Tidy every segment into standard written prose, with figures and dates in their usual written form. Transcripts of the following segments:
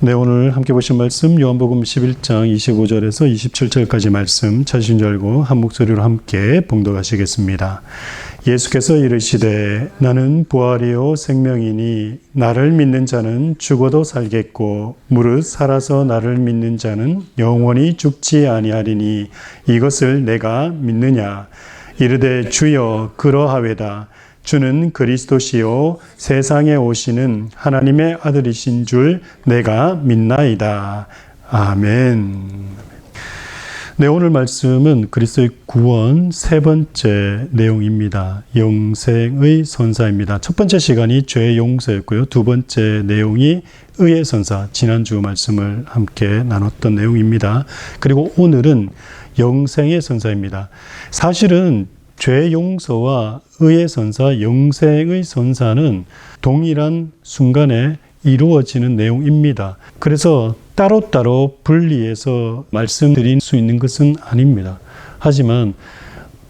네, 오늘 함께 보신 말씀 요한복음 11장 25절에서 27절까지 말씀 찾으신 줄 알고 한 목소리로 함께 봉독하시겠습니다. 예수께서 이르시되 나는 부활이요 생명이니 나를 믿는 자는 죽어도 살겠고 무릇 살아서 나를 믿는 자는 영원히 죽지 아니하리니 이것을 내가 믿느냐. 이르되 주여 그러하외다. 주는 그리스도시요 세상에 오시는 하나님의 아들이신 줄 내가 믿나이다. 아멘. 네, 오늘 말씀은 그리스도의 구원 세 번째 내용입니다. 영생의 선사입니다. 첫 번째 시간이 죄의 용서였고요. 두 번째 내용이 의의 선사, 지난주 말씀을 함께 나눴던 내용입니다. 그리고 오늘은 영생의 선사입니다. 사실은 죄 용서와 의의 선사, 영생의 선사는 동일한 순간에 이루어지는 내용입니다. 그래서 따로따로 분리해서 말씀드릴 수 있는 것은 아닙니다. 하지만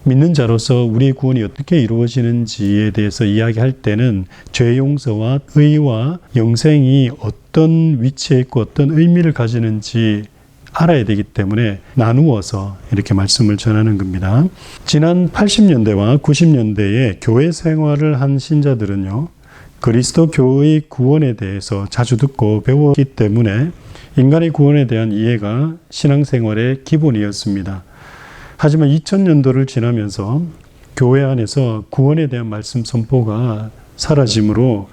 믿는 자로서 우리의 구원이 어떻게 이루어지는지에 대해서 이야기할 때는 죄 용서와 의와 영생이 어떤 위치에 있고 어떤 의미를 가지는지 알아야 되기 때문에 나누어서 이렇게 말씀을 전하는 겁니다. 지난 80년대와 90년대에 교회 생활을 한 신자들은요, 그리스도 교의 구원에 대해서 자주 듣고 배웠기 때문에 인간의 구원에 대한 이해가 신앙생활의 기본이었습니다. 하지만 2000년도를 지나면서 교회 안에서 구원에 대한 말씀 선포가 사라지므로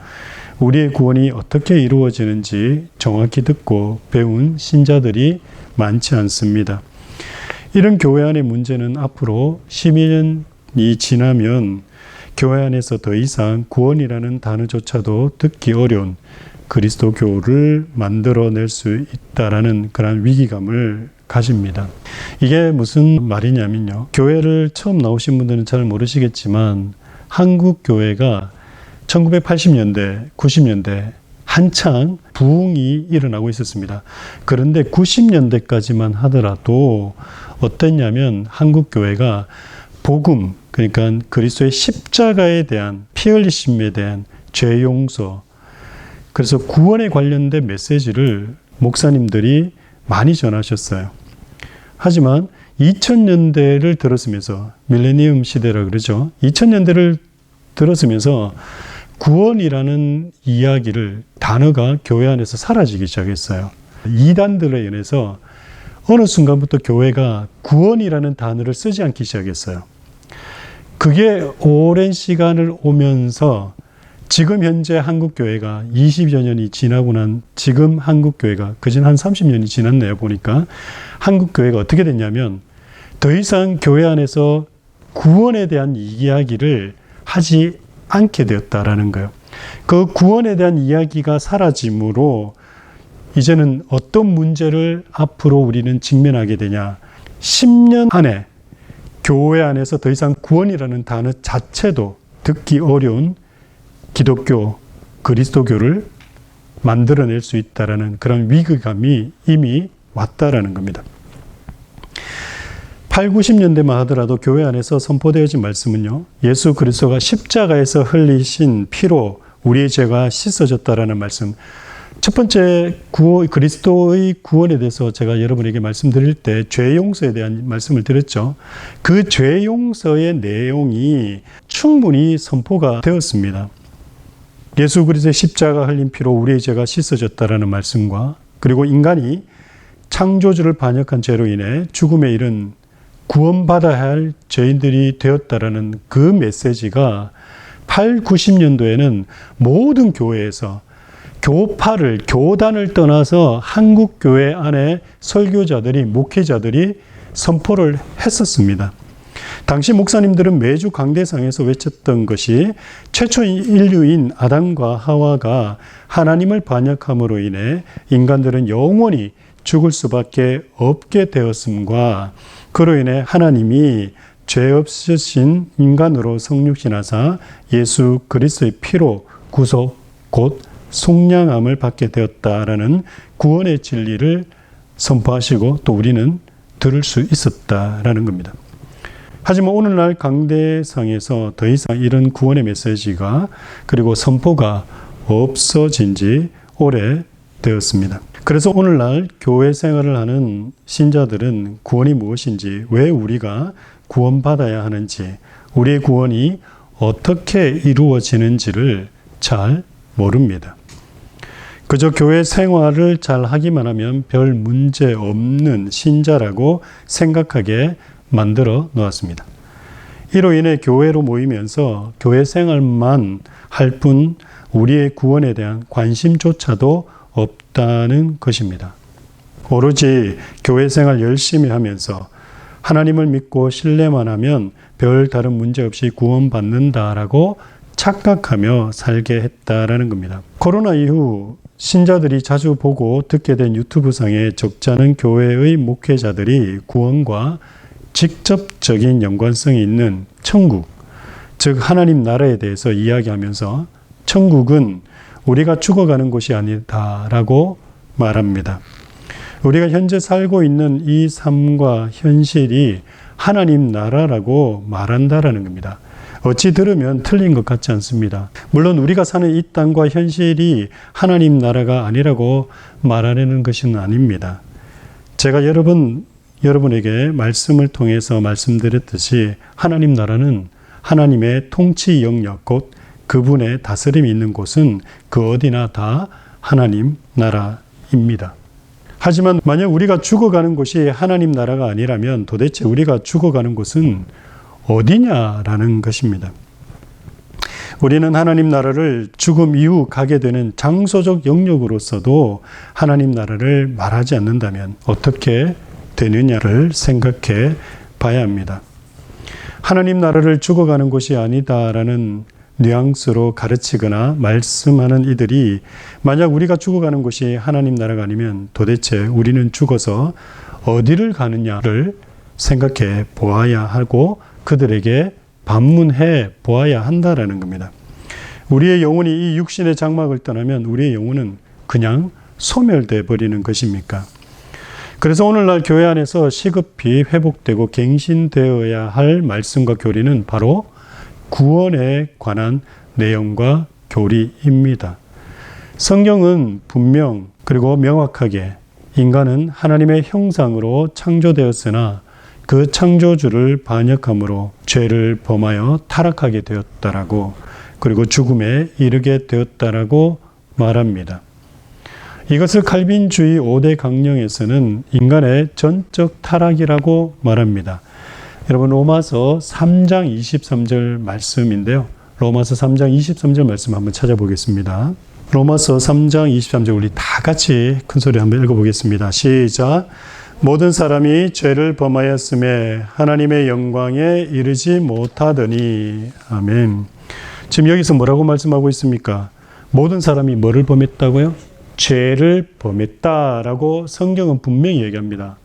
우리의 구원이 어떻게 이루어지는지 정확히 듣고 배운 신자들이 많지 않습니다. 이런 교회 안의 문제는 앞으로 12년이 지나면 교회 안에서 더 이상 구원이라는 단어조차도 듣기 어려운 그리스도교를 만들어낼 수 있다라는 그런 위기감을 가집니다. 이게 무슨 말이냐면요. 교회를 처음 나오신 분들은 잘 모르시겠지만 한국 교회가 1980년대, 90년대 한창 부흥이 일어나고 있었습니다. 그런데 90년대까지만 하더라도 어땠냐면 한국 교회가 복음, 그러니까 그리스도의 십자가에 대한 피 흘리심에 대한 죄 용서, 그래서 구원에 관련된 메시지를 목사님들이 많이 전하셨어요. 하지만 2000년대를 들었으면서 밀레니엄 시대라 그러죠. 2000년대를 들었으면서 구원이라는 이야기를 단어가 교회 안에서 사라지기 시작했어요. 이단들에 인해서 어느 순간부터 교회가 구원이라는 단어를 쓰지 않기 시작했어요. 그게 오랜 시간을 오면서 지금 현재 한국교회가 20여 년이 지나고 난 지금 한국교회가 그전 한 30년이 지났네요. 보니까 한국교회가 어떻게 됐냐면 더 이상 교회 안에서 구원에 대한 이야기를 하지 않게 되었다라는 거예요. 그 구원에 대한 이야기가 사라짐으로 이제는 어떤 문제를 앞으로 우리는 직면하게 되냐. 10년 안에 교회 안에서 더 이상 구원이라는 단어 자체도 듣기 어려운 기독교, 그리스도교를 만들어낼 수 있다라는 그런 위기감이 이미 왔다라는 겁니다. 8, 90년대만 하더라도 교회 안에서 선포되어진 말씀은요. 예수 그리스도가 십자가에서 흘리신 피로 우리의 죄가 씻어졌다라는 말씀. 첫 번째 그리스도의 구원에 대해서 제가 여러분에게 말씀드릴 때 죄 용서에 대한 말씀을 드렸죠. 그 죄 용서의 내용이 충분히 선포가 되었습니다. 예수 그리스도의 십자가 흘린 피로 우리의 죄가 씻어졌다라는 말씀과 그리고 인간이 창조주를 반역한 죄로 인해 죽음에 이른 구원받아야 할 죄인들이 되었다라는 그 메시지가 8, 90년도에는 모든 교회에서 교단을 떠나서 한국 교회 안에 설교자들이, 목회자들이 선포를 했었습니다. 당시 목사님들은 매주 강대상에서 외쳤던 것이 최초 인류인 아담과 하와가 하나님을 반역함으로 인해 인간들은 영원히 죽을 수밖에 없게 되었음과 그로 인해 하나님이 죄 없으신 인간으로 성육신하사 예수 그리스도의 피로 구속 곧 속량함을 받게 되었다라는 구원의 진리를 선포하시고 또 우리는 들을 수 있었다라는 겁니다. 하지만 오늘날 강대상에서 더 이상 이런 구원의 메시지가 그리고 선포가 없어진 지 올해 되었습니다. 그래서 오늘날 교회 생활을 하는 신자들은 구원이 무엇인지, 왜 우리가 구원받아야 하는지, 우리의 구원이 어떻게 이루어지는지를 잘 모릅니다. 그저 교회 생활을 잘 하기만 하면 별 문제 없는 신자라고 생각하게 만들어 놓았습니다. 이로 인해 교회로 모이면서 교회 생활만 할 뿐 우리의 구원에 대한 관심조차도 없다는 것입니다. 오로지 교회 생활 열심히 하면서 하나님을 믿고 신뢰만 하면 별 다른 문제 없이 구원받는다라고 착각하며 살게 했다라는 겁니다. 코로나 이후 신자들이 자주 보고 듣게 된 유튜브상의 적잖은 교회의 목회자들이 구원과 직접적인 연관성이 있는 천국, 즉 하나님 나라에 대해서 이야기하면서 천국은 우리가 죽어가는 곳이 아니다라고 말합니다. 우리가 현재 살고 있는 이 삶과 현실이 하나님 나라라고 말한다라는 겁니다. 어찌 들으면 틀린 것 같지 않습니다. 물론 우리가 사는 이 땅과 현실이 하나님 나라가 아니라고 말하려는 것은 아닙니다. 제가 여러분에게 말씀을 통해서 말씀드렸듯이 하나님 나라는 하나님의 통치 영역, 곧 그분의 다스림이 있는 곳은 그 어디나 다 하나님 나라입니다. 하지만 만약 우리가 죽어가는 곳이 하나님 나라가 아니라면 도대체 우리가 죽어가는 곳은 어디냐라는 것입니다. 우리는 하나님 나라를 죽음 이후 가게 되는 장소적 영역으로서도 하나님 나라를 말하지 않는다면 어떻게 되느냐를 생각해 봐야 합니다. 하나님 나라를 죽어가는 곳이 아니다라는 뉘앙스로 가르치거나 말씀하는 이들이 만약 우리가 죽어가는 곳이 하나님 나라가 아니면 도대체 우리는 죽어서 어디를 가느냐를 생각해 보아야 하고 그들에게 반문해 보아야 한다라는 겁니다. 우리의 영혼이 이 육신의 장막을 떠나면 우리의 영혼은 그냥 소멸돼 버리는 것입니까? 그래서 오늘날 교회 안에서 시급히 회복되고 갱신되어야 할 말씀과 교리는 바로 구원에 관한 내용과 교리입니다. 성경은 분명 그리고 명확하게 인간은 하나님의 형상으로 창조되었으나 그 창조주를 반역함으로 죄를 범하여 타락하게 되었다라고, 그리고 죽음에 이르게 되었다라고 말합니다. 이것을 칼빈주의 5대 강령에서는 인간의 전적 타락이라고 말합니다. 여러분, 로마서 3장 23절 말씀인데요. 로마서 3장 23절 말씀 한번 찾아보겠습니다. 로마서 3장 23절 우리 다 같이 큰 소리 한번 읽어보겠습니다. 시작. 모든 사람이 죄를 범하였음에 하나님의 영광에 이르지 못하더니. 아멘. 지금 여기서 뭐라고 말씀하고 있습니까? 모든 사람이 뭐를 범했다고요? 죄를 범했다라고 성경은 분명히 얘기합니다.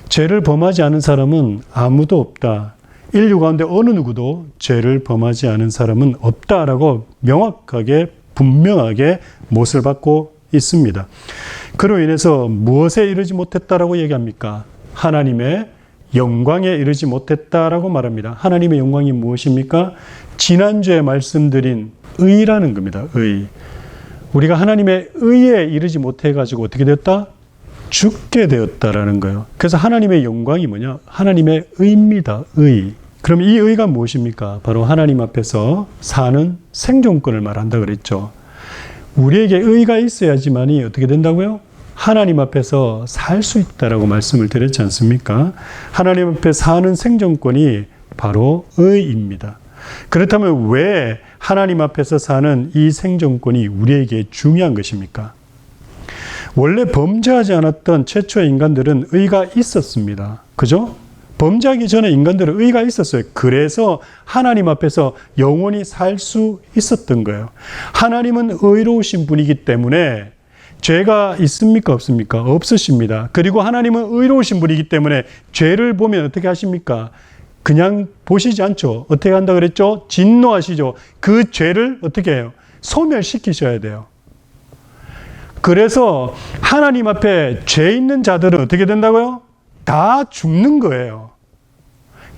죄를 범하지 않은 사람은 아무도 없다. 인류 가운데 어느 누구도 죄를 범하지 않은 사람은 없다라고 명확하게 분명하게 못을 받고 있습니다. 그로 인해서 무엇에 이르지 못했다라고 얘기합니까? 하나님의 영광에 이르지 못했다라고 말합니다. 하나님의 영광이 무엇입니까? 지난주에 말씀드린 의라는 겁니다. 의. 우리가 하나님의 의에 이르지 못해가지고 어떻게 됐다? 죽게 되었다라는 거예요. 그래서 하나님의 영광이 뭐냐? 하나님의 의입니다. 의. 그럼 이 의가 무엇입니까? 바로 하나님 앞에서 사는 생존권을 말한다 그랬죠. 우리에게 의가 있어야지만이 어떻게 된다고요? 하나님 앞에서 살 수 있다라고 말씀을 드렸지 않습니까? 하나님 앞에 사는 생존권이 바로 의입니다. 그렇다면 왜 하나님 앞에서 사는 이 생존권이 우리에게 중요한 것입니까? 원래 범죄하지 않았던 최초의 인간들은 의가 있었습니다. 그죠? 범죄하기 전에 인간들은 의가 있었어요. 그래서 하나님 앞에서 영원히 살 수 있었던 거예요. 하나님은 의로우신 분이기 때문에 죄가 있습니까? 없습니까? 없으십니다. 그리고 하나님은 의로우신 분이기 때문에 죄를 보면 어떻게 하십니까? 그냥 보시지 않죠. 어떻게 한다 그랬죠? 진노하시죠. 그 죄를 어떻게 해요? 소멸시키셔야 돼요. 그래서 하나님 앞에 죄 있는 자들은 어떻게 된다고요? 다 죽는 거예요.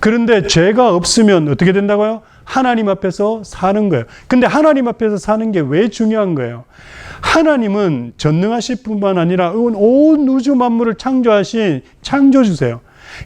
그런데 죄가 없으면 어떻게 된다고요? 하나님 앞에서 사는 거예요. 근데 하나님 앞에서 사는 게 왜 중요한 거예요? 하나님은 전능하실 뿐만 아니라 온 우주 만물을 창조하신 창조주세요.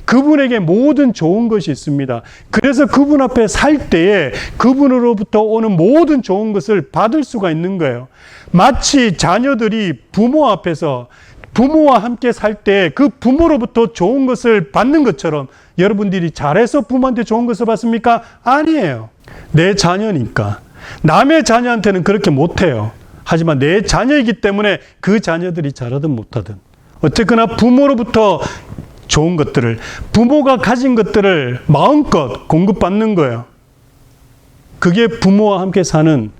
그분에게 모든 좋은 것이 있습니다. 그래서 그분 앞에 살 때에 그분으로부터 오는 모든 좋은 것을 받을 수가 있는 거예요. 마치 자녀들이 부모 앞에서 부모와 함께 살 때 그 부모로부터 좋은 것을 받는 것처럼 여러분들이 잘해서 부모한테 좋은 것을 받습니까? 아니에요. 내 자녀니까. 남의 자녀한테는 그렇게 못해요. 하지만 내 자녀이기 때문에 그 자녀들이 잘하든 못하든 어쨌거나 부모로부터 좋은 것들을, 부모가 가진 것들을 마음껏 공급받는 거예요. 그게 부모와 함께 사는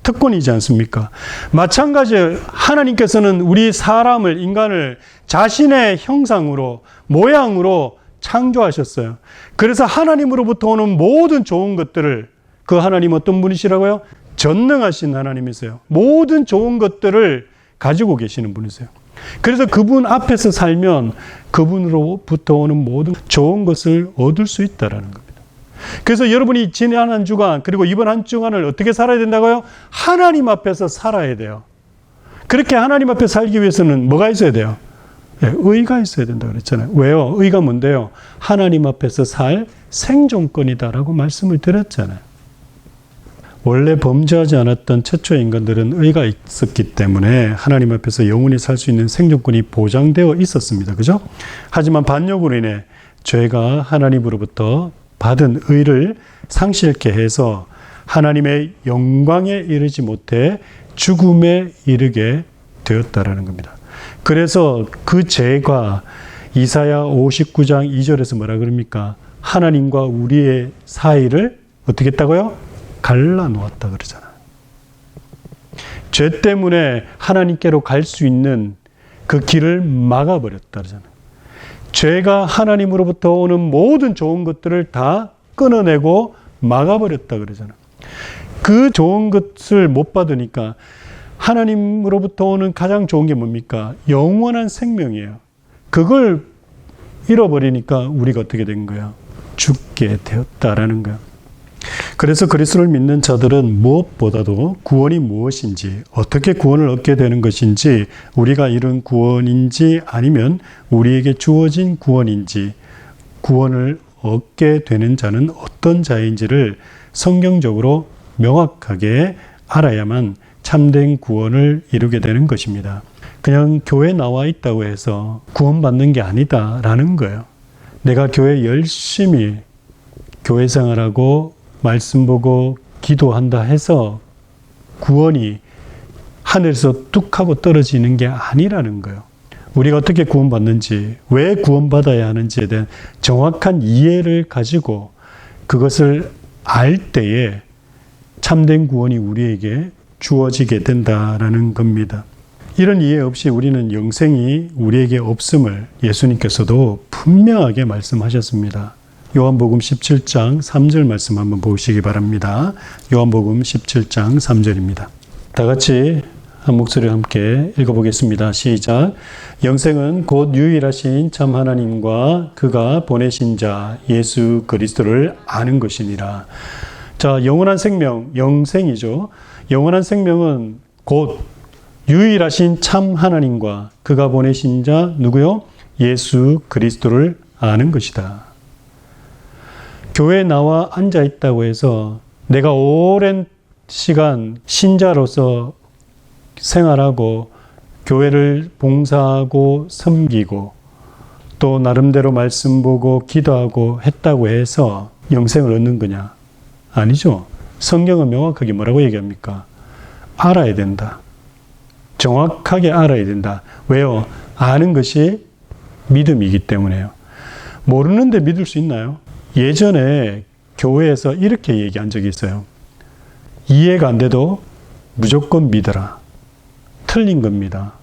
특권이지 않습니까? 마찬가지로 하나님께서는 우리 사람을, 인간을 자신의 형상으로, 모양으로 창조하셨어요. 그래서 하나님으로부터 오는 모든 좋은 것들을, 그 하나님 어떤 분이시라고요? 전능하신 하나님이세요. 모든 좋은 것들을 가지고 계시는 분이세요. 그래서 그분 앞에서 살면 그분으로부터 오는 모든 좋은 것을 얻을 수 있다는 겁니다. 그래서 여러분이 지난 한 주간 그리고 이번 한 주간을 어떻게 살아야 된다고요? 하나님 앞에서 살아야 돼요. 그렇게 하나님 앞에 살기 위해서는 뭐가 있어야 돼요? 네, 의가 있어야 된다고 그랬잖아요. 왜요? 의가 뭔데요? 하나님 앞에서 살 생존권이다라고 말씀을 드렸잖아요. 원래 범죄하지 않았던 최초의 인간들은 의가 있었기 때문에 하나님 앞에서 영원히 살 수 있는 생존권이 보장되어 있었습니다. 그죠? 하지만 반역으로 인해 죄가 하나님으로부터 받은 의를 상실케 해서 하나님의 영광에 이르지 못해 죽음에 이르게 되었다라는 겁니다. 그래서 그 죄가 이사야 59장 2절에서 뭐라 그럽니까? 하나님과 우리의 사이를 어떻게 했다고요? 갈라놓았다 그러잖아요. 죄 때문에 하나님께로 갈 수 있는 그 길을 막아버렸다 그러잖아요. 죄가 하나님으로부터 오는 모든 좋은 것들을 다 끊어내고 막아버렸다 그러잖아요. 그 좋은 것을 못 받으니까 하나님으로부터 오는 가장 좋은 게 뭡니까? 영원한 생명이에요. 그걸 잃어버리니까 우리가 어떻게 된 거야? 죽게 되었다라는 거야. 그래서 그리스도를 믿는 자들은 무엇보다도 구원이 무엇인지, 어떻게 구원을 얻게 되는 것인지, 우리가 이룬 구원인지 아니면 우리에게 주어진 구원인지, 구원을 얻게 되는 자는 어떤 자인지를 성경적으로 명확하게 알아야만 참된 구원을 이루게 되는 것입니다. 그냥 교회 나와 있다고 해서 구원받는 게 아니다라는 거예요. 내가 교회 열심히 교회 생활하고 말씀 보고 기도한다 해서 구원이 하늘에서 뚝 하고 떨어지는 게 아니라는 거예요. 우리가 어떻게 구원받는지, 왜 구원받아야 하는지에 대한 정확한 이해를 가지고 그것을 알 때에 참된 구원이 우리에게 주어지게 된다라는 겁니다. 이런 이해 없이 우리는 영생이 우리에게 없음을 예수님께서도 분명하게 말씀하셨습니다. 요한복음 17장 3절 말씀 한번 보시기 바랍니다. 요한복음 17장 3절입니다. 다 같이 한 목소리로 함께 읽어보겠습니다. 시작. 영생은 곧 유일하신 참 하나님과 그가 보내신 자 예수 그리스도를 아는 것이니라. 자, 영원한 생명, 영생이죠. 영원한 생명은 곧 유일하신 참 하나님과 그가 보내신 자 누구요? 예수 그리스도를 아는 것이다. 교회에 나와 앉아 있다고 해서 내가 오랜 시간 신자로서 생활하고 교회를 봉사하고 섬기고 또 나름대로 말씀 보고 기도하고 했다고 해서 영생을 얻는 거냐? 아니죠. 성경은 명확하게 뭐라고 얘기합니까? 알아야 된다. 정확하게 알아야 된다. 왜요? 아는 것이 믿음이기 때문에요. 모르는데 믿을 수 있나요? 예전에 교회에서 이렇게 얘기한 적이 있어요. 이해가 안 돼도 무조건 믿어라. 틀린 겁니다.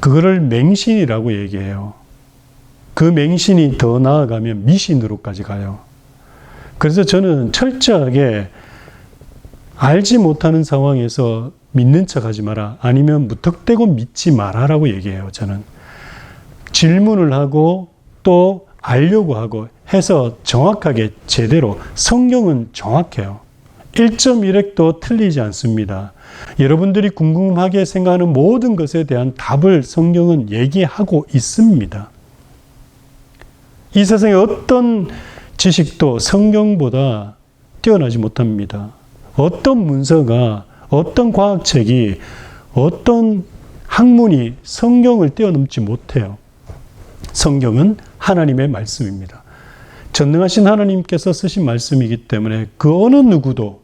그거를 맹신이라고 얘기해요. 그 맹신이 더 나아가면 미신으로까지 가요. 그래서 저는 철저하게 알지 못하는 상황에서 믿는 척 하지 마라. 아니면 무턱대고 믿지 마라라고 얘기해요. 저는 질문을 하고 또 알려고 하고 해서 정확하게 제대로 성경은 정확해요. 1.1획도 틀리지 않습니다. 여러분들이 궁금하게 생각하는 모든 것에 대한 답을 성경은 얘기하고 있습니다. 이 세상의 어떤 지식도 성경보다 뛰어나지 못합니다. 어떤 문서가, 어떤 과학책이, 어떤 학문이 성경을 뛰어넘지 못해요. 성경은 하나님의 말씀입니다. 전능하신 하나님께서 쓰신 말씀이기 때문에 그 어느 누구도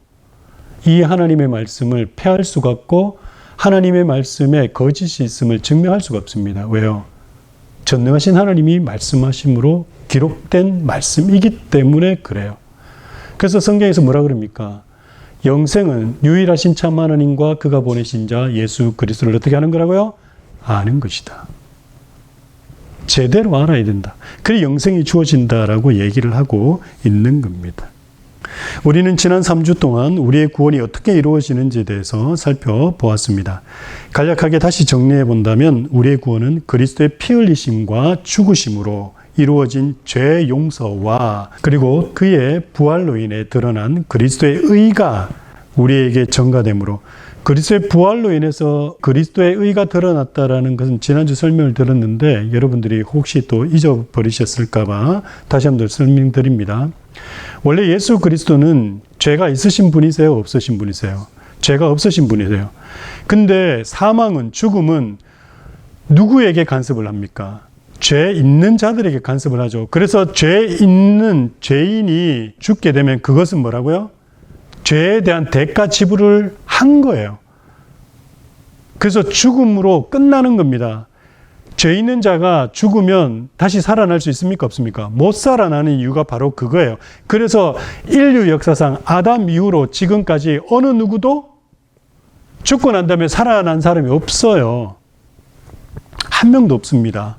이 하나님의 말씀을 폐할 수가 없고 하나님의 말씀에 거짓이 있음을 증명할 수가 없습니다. 왜요? 전능하신 하나님이 말씀하심으로 기록된 말씀이기 때문에 그래요. 그래서 성경에서 뭐라 그럽니까? 영생은 유일하신 참 하나님과 그가 보내신 자 예수 그리스도를 어떻게 하는 거라고요? 아는 것이다. 제대로 알아야 된다. 그래 영생이 주어진다라고 얘기를 하고 있는 겁니다. 우리는 지난 3주 동안 우리의 구원이 어떻게 이루어지는지에 대해서 살펴보았습니다. 간략하게 다시 정리해 본다면 우리의 구원은 그리스도의 피 흘리심과 죽으심으로 이루어진 죄 용서와 그리고 그의 부활로 인해 드러난 그리스도의 의가 우리에게 전가되므로 그리스도의 부활로 인해서 그리스도의 의가 드러났다라는 것은 지난주 설명을 들었는데 여러분들이 혹시 또 잊어버리셨을까 봐 다시 한번 설명드립니다. 원래 예수 그리스도는 죄가 있으신 분이세요? 없으신 분이세요? 죄가 없으신 분이세요. 근데 사망은, 죽음은 누구에게 간섭을 합니까? 죄 있는 자들에게 간섭을 하죠. 그래서 죄 있는 죄인이 죽게 되면 그것은 뭐라고요? 죄에 대한 대가 지불을 한 거예요. 그래서 죽음으로 끝나는 겁니다. 죄 있는 자가 죽으면 다시 살아날 수 있습니까? 없습니까? 못 살아나는 이유가 바로 그거예요. 그래서 인류 역사상 아담 이후로 지금까지 어느 누구도 죽고 난 다음에 살아난 사람이 없어요. 한 명도 없습니다.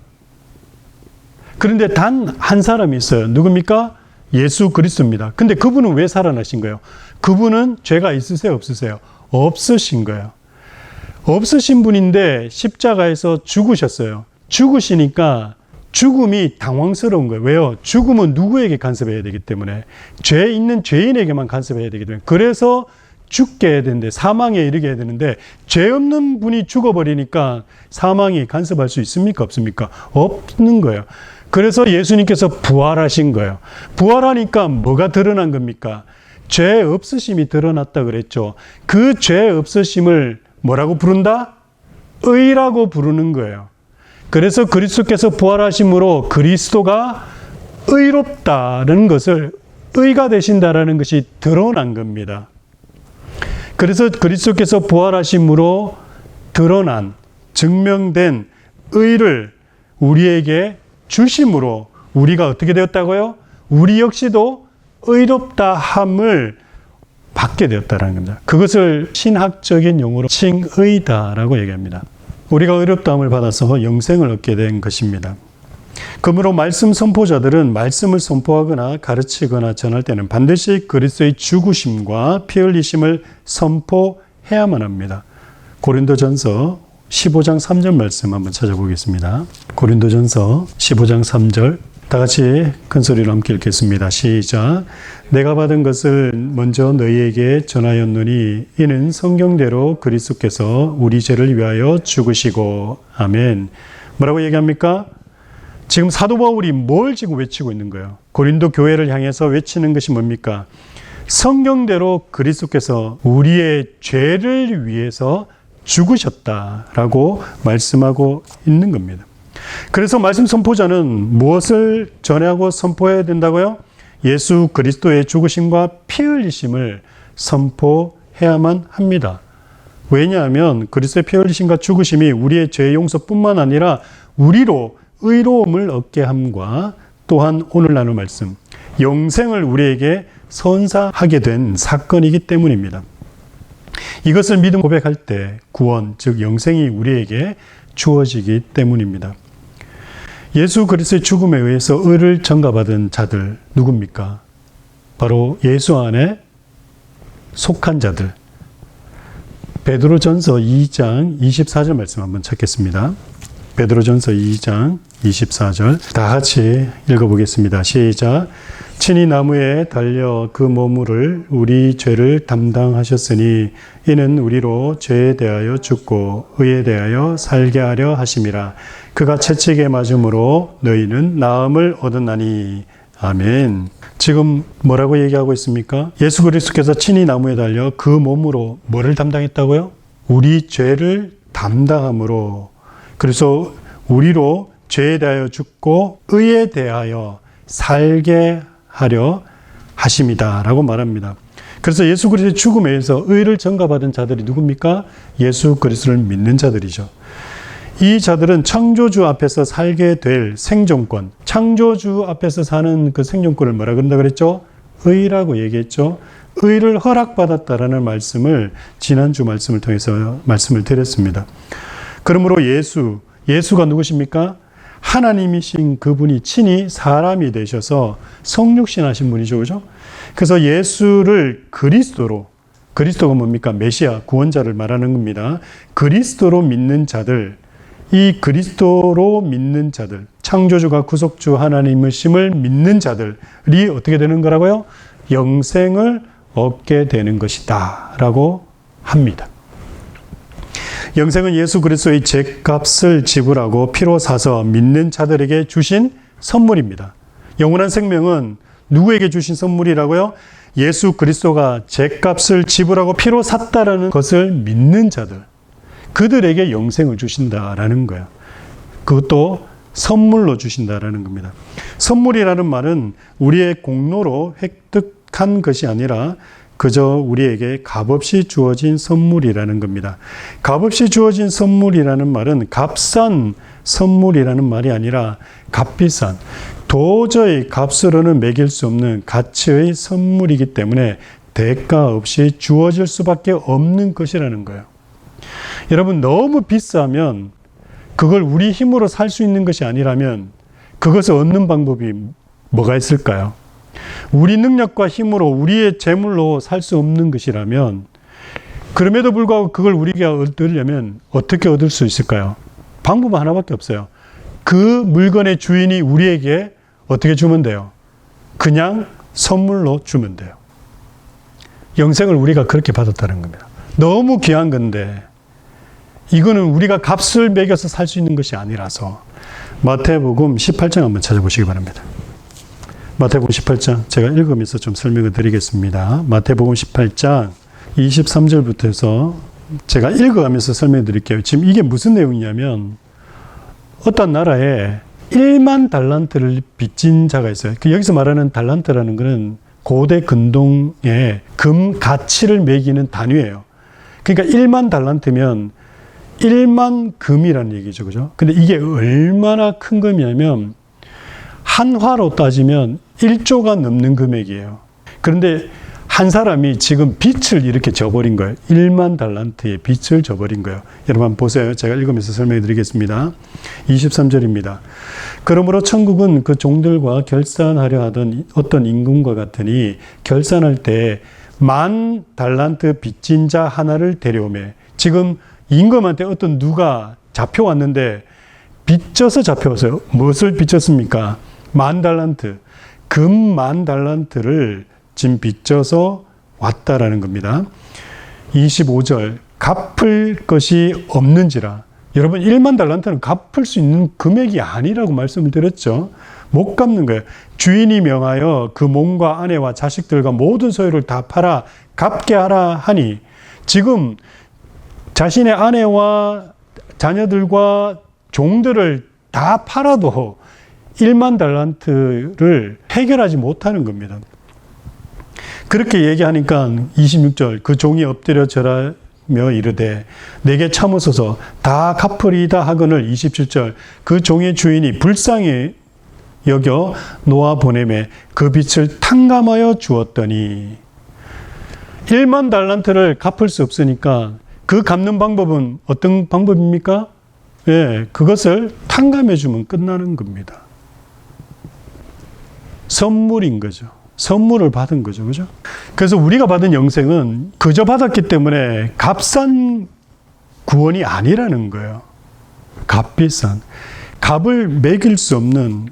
그런데 단 한 사람이 있어요. 누굽니까? 예수 그리스도입니다. 근데 그분은 왜 살아나신 거예요? 그분은 죄가 있으세요? 없으세요? 없으신 거예요. 없으신 분인데 십자가에서 죽으셨어요. 죽으시니까 죽음이 당황스러운 거예요. 왜요? 죽음은 누구에게 간섭해야 되기 때문에 죄 있는 죄인에게만 간섭해야 되기 때문에 그래서 죽게 해야 되는데 사망에 이르게 해야 되는데 죄 없는 분이 죽어버리니까 사망이 간섭할 수 있습니까? 없습니까? 없는 거예요. 그래서 예수님께서 부활하신 거예요. 부활하니까 뭐가 드러난 겁니까? 죄 없으심이 드러났다 그랬죠. 그 죄 없으심을 뭐라고 부른다? 의라고 부르는 거예요. 그래서 그리스도께서 부활하심으로 그리스도가 의롭다는 것을 의가 되신다라는 것이 드러난 겁니다. 그래서 그리스도께서 부활하심으로 드러난, 증명된 의를 우리에게 주심으로 우리가 어떻게 되었다고요? 우리 역시도 의롭다 함을 받게 되었다는 겁니다. 그것을 신학적인 용어로 칭의다라고 얘기합니다. 우리가 의롭다 함을 받아서 영생을 얻게 된 것입니다. 그러므로 말씀 선포자들은 말씀을 선포하거나 가르치거나 전할 때는 반드시 그리스도의 죽으심과 피 흘리심을 선포해야만 합니다. 고린도전서 15장 3절 말씀 한번 찾아보겠습니다. 고린도전서 15장 3절 다 같이 큰 소리로 함께 읽겠습니다. 시작. 내가 받은 것을 먼저 너희에게 전하였노니 이는 성경대로 그리스도께서 우리 죄를 위하여 죽으시고 아멘. 뭐라고 얘기합니까? 지금 사도 바울이 뭘 지금 외치고 있는 거예요? 고린도 교회를 향해서 외치는 것이 뭡니까? 성경대로 그리스도께서 우리의 죄를 위해서 죽으셨다라고 말씀하고 있는 겁니다. 그래서 말씀 선포자는 무엇을 전하고 선포해야 된다고요? 예수 그리스도의 죽으심과 피 흘리심을 선포해야만 합니다. 왜냐하면 그리스도의 피 흘리심과 죽으심이 우리의 죄 용서뿐만 아니라 우리로 의로움을 얻게 함과 또한 오늘 나눌 말씀, 영생을 우리에게 선사하게 된 사건이기 때문입니다. 이것을 믿음 고백할 때 구원, 즉 영생이 우리에게 주어지기 때문입니다. 예수 그리스도의 죽음에 의해서 의를 전가받은 자들 누굽니까? 바로 예수 안에 속한 자들. 베드로전서 2장 24절 말씀 한번 찾겠습니다. 베드로전서 2장 24절 다 같이 읽어보겠습니다. 시작. 친히 나무에 달려 그 몸을 우리 죄를 담당하셨으니 이는 우리로 죄에 대하여 죽고 의에 대하여 살게 하려 하심이라. 그가 채찍에 맞음으로 너희는 나음을 얻었나니. 아멘. 지금 뭐라고 얘기하고 있습니까? 예수 그리스도께서 친히 나무에 달려 그 몸으로 뭐를 담당했다고요? 우리 죄를 담당함으로, 그래서 우리로 죄에 대하여 죽고 의에 대하여 살게 하려 하심이다 라고 말합니다. 그래서 예수 그리스도의 죽음에 의해서 의를 전가받은 자들이 누굽니까? 예수 그리스도를 믿는 자들이죠. 이 자들은 창조주 앞에서 살게 될 생존권, 창조주 앞에서 사는 그 생존권을 뭐라 그런다 그랬죠? 의라고 얘기했죠. 의를 허락받았다라는 말씀을 지난주 말씀을 통해서 말씀을 드렸습니다. 그러므로 예수가 누구십니까? 하나님이신 그분이 친히 사람이 되셔서 성육신 하신 분이죠. 그죠? 그래서 예수를 그리스도가 뭡니까? 메시아, 구원자를 말하는 겁니다. 그리스도로 믿는 자들, 이 그리스도로 믿는 자들, 창조주가 구속주 하나님이심을 믿는 자들이 어떻게 되는 거라고요? 영생을 얻게 되는 것이다 라고 합니다. 영생은 예수 그리스도의 죄값을 지불하고 피로 사서 믿는 자들에게 주신 선물입니다. 영원한 생명은 누구에게 주신 선물이라고요? 예수 그리스도가 죄값을 지불하고 피로 샀다라는 것을 믿는 자들, 그들에게 영생을 주신다라는 거예요. 그것도 선물로 주신다라는 겁니다. 선물이라는 말은 우리의 공로로 획득한 것이 아니라 그저 우리에게 값없이 주어진 선물이라는 겁니다. 값없이 주어진 선물이라는 말은 값싼 선물이라는 말이 아니라 값비싼, 도저히 값으로는 매길 수 없는 가치의 선물이기 때문에 대가 없이 주어질 수밖에 없는 것이라는 거예요. 여러분, 너무 비싸면 그걸 우리 힘으로 살 수 있는 것이 아니라면 그것을 얻는 방법이 뭐가 있을까요? 우리 능력과 힘으로 우리의 재물로 살 수 없는 것이라면, 그럼에도 불구하고 그걸 우리가 얻으려면 어떻게 얻을 수 있을까요? 방법은 하나밖에 없어요. 그 물건의 주인이 우리에게 어떻게 주면 돼요? 그냥 선물로 주면 돼요. 영생을 우리가 그렇게 받았다는 겁니다. 너무 귀한 건데 이거는 우리가 값을 매겨서 살 수 있는 것이 아니라서. 마태복음 18장 한번 찾아보시기 바랍니다. 마태복음 18장 제가 읽으면서 좀 설명을 드리겠습니다. 마태복음 18장 23절부터 해서 제가 읽어가면서 설명해 드릴게요. 지금 이게 무슨 내용이냐면, 어떤 나라에 1만 달란트를 빚진 자가 있어요. 여기서 말하는 달란트라는 것은 고대 근동의 금 가치를 매기는 단위예요. 그러니까 1만 달란트면 1만 금이라는 얘기죠. 그죠? 근데 이게 얼마나 큰 금이냐면 한화로 따지면 1조가 넘는 금액이에요. 그런데 한 사람이 지금 빚을 이렇게 져버린 거예요. 1만 달란트의 빚을 져버린 거예요. 여러분 보세요. 제가 읽으면서 설명해 드리겠습니다. 23절입니다. 그러므로 천국은 그 종들과 결산하려 하던 어떤 임금과 같으니 결산할 때 1만 달란트 빚진 자 하나를 데려오매. 지금 임금한테 어떤 누가 잡혀왔는데 빚져서 잡혀왔어요. 무엇을 빚졌습니까? 1만 달란트. 금 1만 달란트를 지금 빚져서 왔다라는 겁니다. 25절. 갚을 것이 없는지라. 여러분, 1만 달란트는 갚을 수 있는 금액이 아니라고 말씀을 드렸죠. 못 갚는 거예요. 주인이 명하여 그 몸과 아내와 자식들과 모든 소유를 다 팔아 갚게 하라 하니, 지금 자신의 아내와 자녀들과 종들을 다 팔아도 1만 달란트를 해결하지 못하는 겁니다. 그렇게 얘기하니까 26절, 그 종이 엎드려 절하며 이르되 내게 참으소서 다 갚으리이다 하거늘. 27절, 그 종의 주인이 불쌍히 여겨 놓아 보내매 그 빚을 탕감하여 주었더니. 1만 달란트를 갚을 수 없으니까 그 갚는 방법은 어떤 방법입니까? 예, 그것을 탕감해 주면 끝나는 겁니다. 선물인 거죠. 선물을 받은 거죠. 그죠? 그래서 우리가 받은 영생은 그저 받았기 때문에 값싼 구원이 아니라는 거예요. 값비싼. 값을 매길 수 없는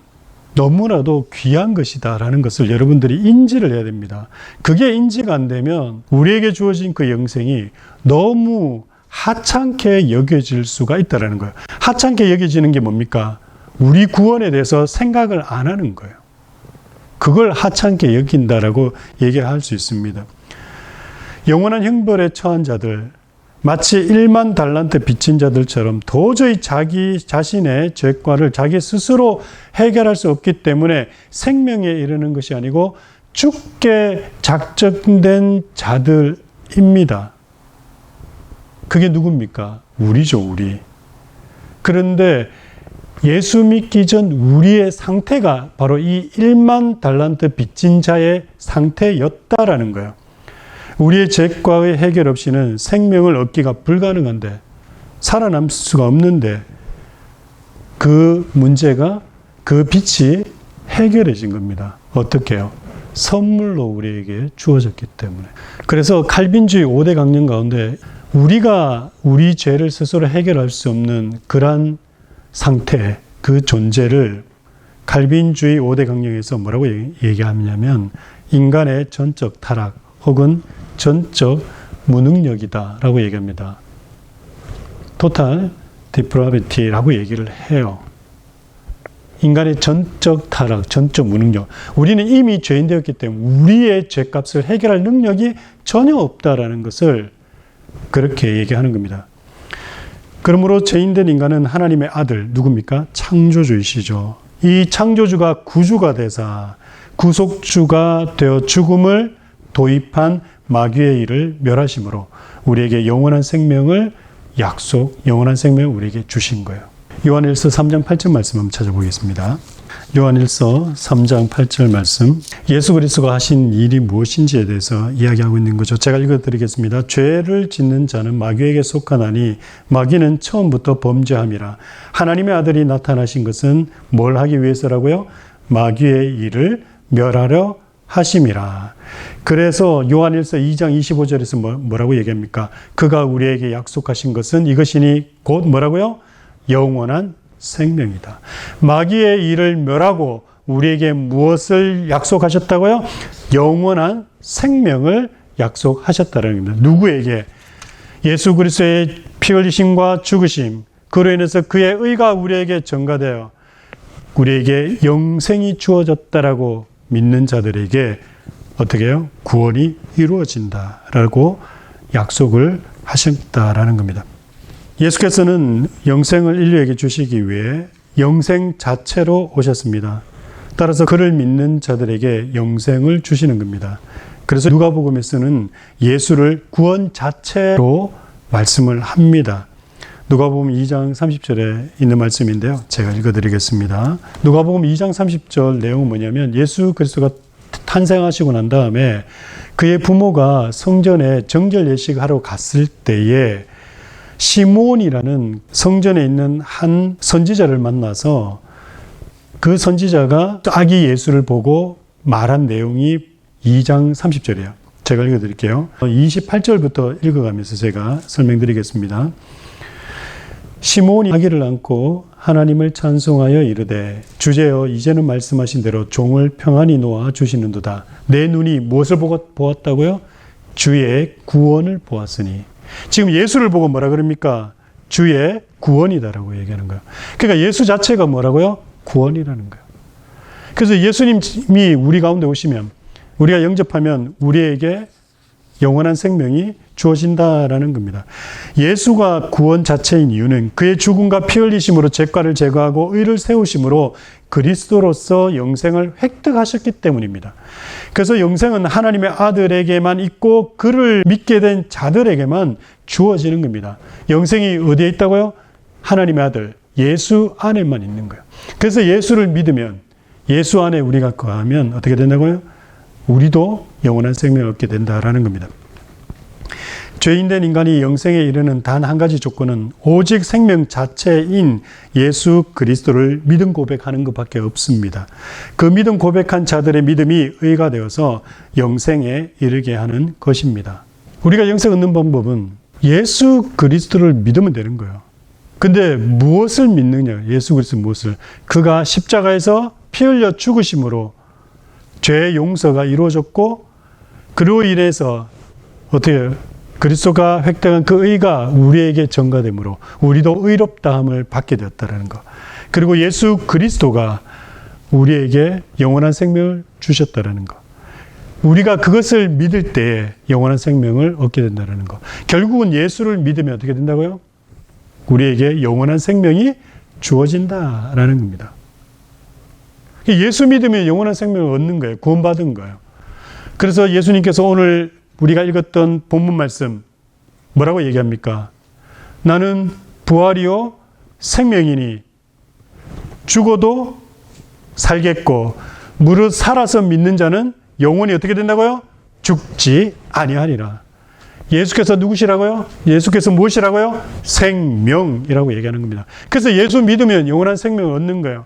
너무나도 귀한 것이다라는 것을 여러분들이 인지를 해야 됩니다. 그게 인지가 안 되면 우리에게 주어진 그 영생이 너무 하찮게 여겨질 수가 있다는 거예요. 하찮게 여겨지는 게 뭡니까? 우리 구원에 대해서 생각을 안 하는 거예요. 그걸 하찮게 여긴다라고 얘기할 수 있습니다. 영원한 형벌에 처한 자들, 마치 1만 달란트 빚진 자들처럼 도저히 자기 자신의 죄과를 자기 스스로 해결할 수 없기 때문에 생명에 이르는 것이 아니고 죽게 작정된 자들입니다. 그게 누굽니까? 우리죠, 우리. 그런데 예수 믿기 전 우리의 상태가 바로 이 1만 달란트 빚진 자의 상태였다라는 거예요. 우리의 죄과의 해결 없이는 생명을 얻기가 불가능한데, 살아남을 수가 없는데, 그 문제가, 그 빚이 해결해진 겁니다. 어떻게 해요? 선물로 우리에게 주어졌기 때문에. 그래서 칼빈주의 5대 강령 가운데 우리가 우리 죄를 스스로 해결할 수 없는 그러한 상태, 그 존재를 칼빈주의 5대 강령에서 뭐라고 얘기하냐면 인간의 전적 타락 혹은 전적 무능력이다 라고 얘기합니다. 토탈 디프라비티라고 얘기를 해요. 인간의 전적 타락, 전적 무능력. 우리는 이미 죄인 되었기 때문에 우리의 죄값을 해결할 능력이 전혀 없다라는 것을 그렇게 얘기하는 겁니다. 그러므로 죄인된 인간은 하나님의 아들, 누굽니까? 창조주이시죠. 이 창조주가 구주가 되사 구속주가 되어 죽음을 도입한 마귀의 일을 멸하심으로 우리에게 영원한 생명을 영원한 생명을 우리에게 주신 거예요. 요한일서 3장 8절 말씀 한번 찾아보겠습니다. 요한일서 3장 8절 말씀, 예수 그리스도가 하신 일이 무엇인지에 대해서 이야기하고 있는 거죠. 제가 읽어드리겠습니다. 죄를 짓는 자는 마귀에게 속하나니 마귀는 처음부터 범죄함이라. 하나님의 아들이 나타나신 것은 뭘 하기 위해서라고요? 마귀의 일을 멸하려 하심이라. 그래서 요한일서 2장 25절에서 뭐라고 얘기합니까? 그가 우리에게 약속하신 것은 이것이니 곧 뭐라고요? 영원한 생명이다. 마귀의 일을 멸하고 우리에게 무엇을 약속하셨다고요? 영원한 생명을 약속하셨다는 겁니다. 누구에게? 예수 그리스도의 피 흘리심과 죽으심, 그로 인해서 그의 의가 우리에게 전가되어 우리에게 영생이 주어졌다라고 믿는 자들에게 어떻게 해요? 구원이 이루어진다라고 약속을 하셨다라는 겁니다. 예수께서는 영생을 인류에게 주시기 위해 영생 자체로 오셨습니다. 따라서 그를 믿는 자들에게 영생을 주시는 겁니다. 그래서 누가복음에서는 예수를 구원 자체로 말씀을 합니다. 누가복음 2장 30절에 있는 말씀인데요. 제가 읽어드리겠습니다. 누가복음 2장 30절 내용은 뭐냐면 예수 그리스도가 탄생하시고 난 다음에 그의 부모가 성전에 정결 예식하러 갔을 때에 시몬이라는 성전에 있는 한 선지자를 만나서 그 선지자가 아기 예수를 보고 말한 내용이 2장 30절이에요. 제가 읽어드릴게요. 28절부터 읽어가면서 제가 설명드리겠습니다. 시몬이 아기를 안고 하나님을 찬송하여 이르되 주제여 이제는 말씀하신 대로 종을 평안히 놓아 주시는도다. 내 눈이 무엇을 보았다고요? 주의 구원을 보았으니. 지금 예수를 보고 뭐라 그럽니까? 주의 구원이다라고 얘기하는 거예요. 그러니까 예수 자체가 뭐라고요? 구원이라는 거예요. 그래서 예수님이 우리 가운데 오시면 우리가 영접하면 우리에게 영원한 생명이 주어진다라는 겁니다. 예수가 구원 자체인 이유는 그의 죽음과 피 흘리심으로 죄과를 제거하고 의를 세우심으로 그리스도로서 영생을 획득하셨기 때문입니다. 그래서 영생은 하나님의 아들에게만 있고 그를 믿게 된 자들에게만 주어지는 겁니다. 영생이 어디에 있다고요? 하나님의 아들 예수 안에만 있는 거예요. 그래서 예수를 믿으면 예수 안에 우리가 거하면 어떻게 된다고요? 우리도 영원한 생명을 얻게 된다라는 겁니다. 죄인된 인간이 영생에 이르는 단 한 가지 조건은 오직 생명 자체인 예수 그리스도를 믿음 고백하는 것밖에 없습니다. 그 믿음 고백한 자들의 믿음이 의가 되어서 영생에 이르게 하는 것입니다. 우리가 영생 얻는 방법은 예수 그리스도를 믿으면 되는 거예요. 근데 무엇을 믿느냐? 예수 그리스도 무엇을? 그가 십자가에서 피 흘려 죽으심으로 죄의 용서가 이루어졌고 그로 인해서 어떻게 그리스도가 획득한 그 의가 우리에게 전가되므로 우리도 의롭다함을 받게 되었다는 것. 그리고 예수 그리스도가 우리에게 영원한 생명을 주셨다는 것. 우리가 그것을 믿을 때에 영원한 생명을 얻게 된다는 것. 결국은 예수를 믿으면 어떻게 된다고요? 우리에게 영원한 생명이 주어진다라는 겁니다. 예수 믿으면 영원한 생명을 얻는 거예요. 구원받은 거예요. 그래서 예수님께서 오늘 우리가 읽었던 본문 말씀 뭐라고 얘기합니까? 나는 부활이요 생명이니 죽어도 살겠고 무릇 살아서 믿는 자는 영원히 어떻게 된다고요? 죽지 아니하리라. 예수께서 누구시라고요? 예수께서 무엇이라고요? 생명이라고 얘기하는 겁니다. 그래서 예수 믿으면 영원한 생명을 얻는 거예요.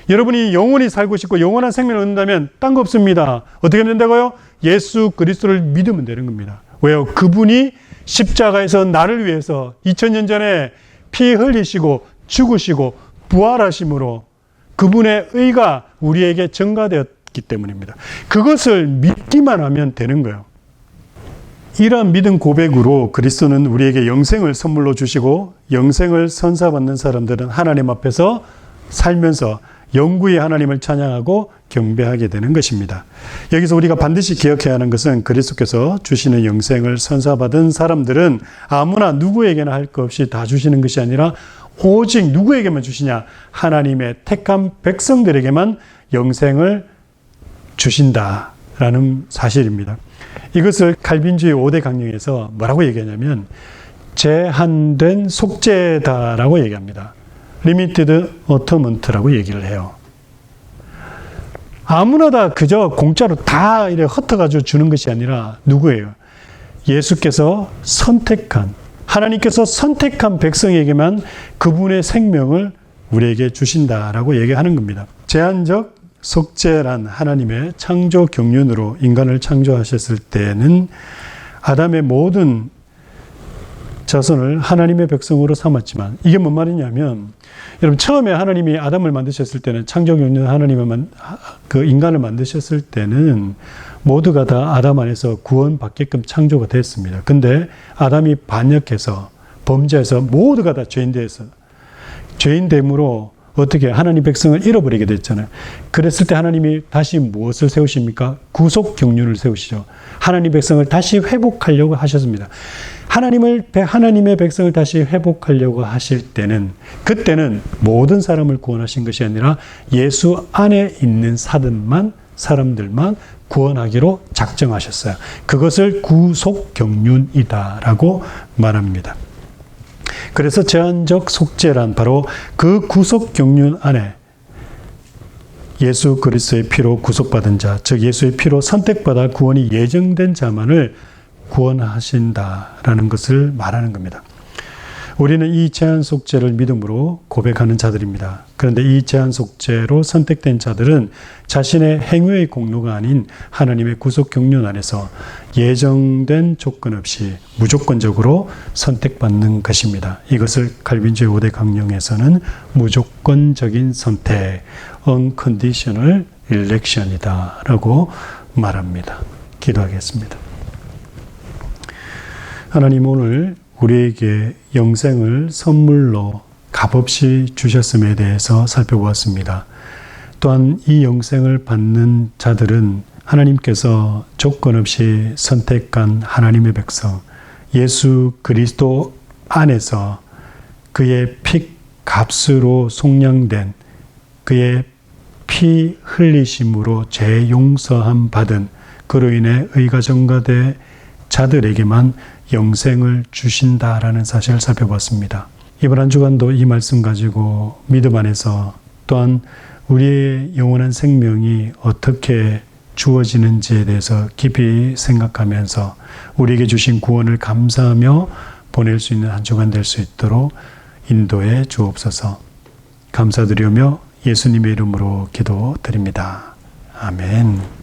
여러분이 영원히 살고 싶고 영원한 생명을 얻는다면 딴 거 없습니다. 어떻게 하면 된다고요? 예수 그리스도를 믿으면 되는 겁니다. 왜요? 그분이 십자가에서 나를 위해서 2000년 전에 피 흘리시고 죽으시고 부활하심으로 그분의 의가 우리에게 전가되었기 때문입니다. 그것을 믿기만 하면 되는 거예요. 이러한 믿음 고백으로 그리스도는 우리에게 영생을 선물로 주시고 영생을 선사받는 사람들은 하나님 앞에서 살면서 영구히 하나님을 찬양하고 경배하게 되는 것입니다. 여기서 우리가 반드시 기억해야 하는 것은 그리스도께서 주시는 영생을 선사받은 사람들은 아무나 누구에게나 할 것 없이 다 주시는 것이 아니라 오직 누구에게만 주시냐? 하나님의 택한 백성들에게만 영생을 주신다라는 사실입니다. 이것을 칼빈주의 5대 강령에서 뭐라고 얘기하냐면 제한된 속죄다라고 얘기합니다. 리미티드 어터먼트라고 얘기를 해요. 아무나 다 그저 공짜로 다 이렇게 흩어가지고 주는 것이 아니라 누구예요? 예수께서 선택한, 하나님께서 선택한 백성에게만 그분의 생명을 우리에게 주신다라고 얘기하는 겁니다. 제한적 속죄란 하나님의 창조 경륜으로 인간을 창조하셨을 때는 아담의 모든 자손을 하나님의 백성으로 삼았지만 이게 뭔 말이냐면 여러분 처음에 하나님이 아담을 만드셨을 때는 창조 경륜 하나님을 그 인간을 만드셨을 때는 모두가 다 아담 안에서 구원받게끔 창조가 됐습니다. 근데 아담이 반역해서 범죄해서 모두가 다 죄인됨으로 어떻게 하나님 백성을 잃어버리게 됐잖아요. 그랬을 때 하나님이 다시 무엇을 세우십니까? 구속 경륜을 세우시죠. 하나님 백성을 다시 회복하려고 하셨습니다. 하나님의 백성을 다시 회복하려고 하실 때는 그때는 모든 사람을 구원하신 것이 아니라 예수 안에 있는 사람들만 구원하기로 작정하셨어요. 그것을 구속 경륜이다라고 말합니다. 그래서 제한적 속죄란 바로 그 구속 경륜 안에 예수 그리스도의 피로 구속받은 자, 즉 예수의 피로 선택받아 구원이 예정된 자만을 구원하신다라는 것을 말하는 겁니다. 우리는 이 제한 속죄를 믿음으로 고백하는 자들입니다. 그런데 이 제한 속죄로 선택된 자들은 자신의 행위의 공로가 아닌 하나님의 구속 경륜 안에서 예정된 조건 없이 무조건적으로 선택받는 것입니다. 이것을 칼빈주의 5대 강령에서는 무조건적인 선택, unconditional election이다 라고 말합니다. 기도하겠습니다. 하나님, 오늘 우리에게 영생을 선물로 값없이 주셨음에 대해서 살펴보았습니다. 또한 이 영생을 받는 자들은 하나님께서 조건 없이 선택한 하나님의 백성, 예수 그리스도 안에서 그의 피 값으로 속량된 그의 피 흘리심으로 죄 용서함 받은 그로 인해 의가 전가된 자들에게만 영생을 주신다라는 사실을 살펴봤습니다. 이번 한 주간도 이 말씀 가지고 믿음 안에서 또한 우리의 영원한 생명이 어떻게 주어지는지에 대해서 깊이 생각하면서 우리에게 주신 구원을 감사하며 보낼 수 있는 한 주간 될 수 있도록 인도해 주옵소서. 감사드리며 예수님의 이름으로 기도드립니다. 아멘.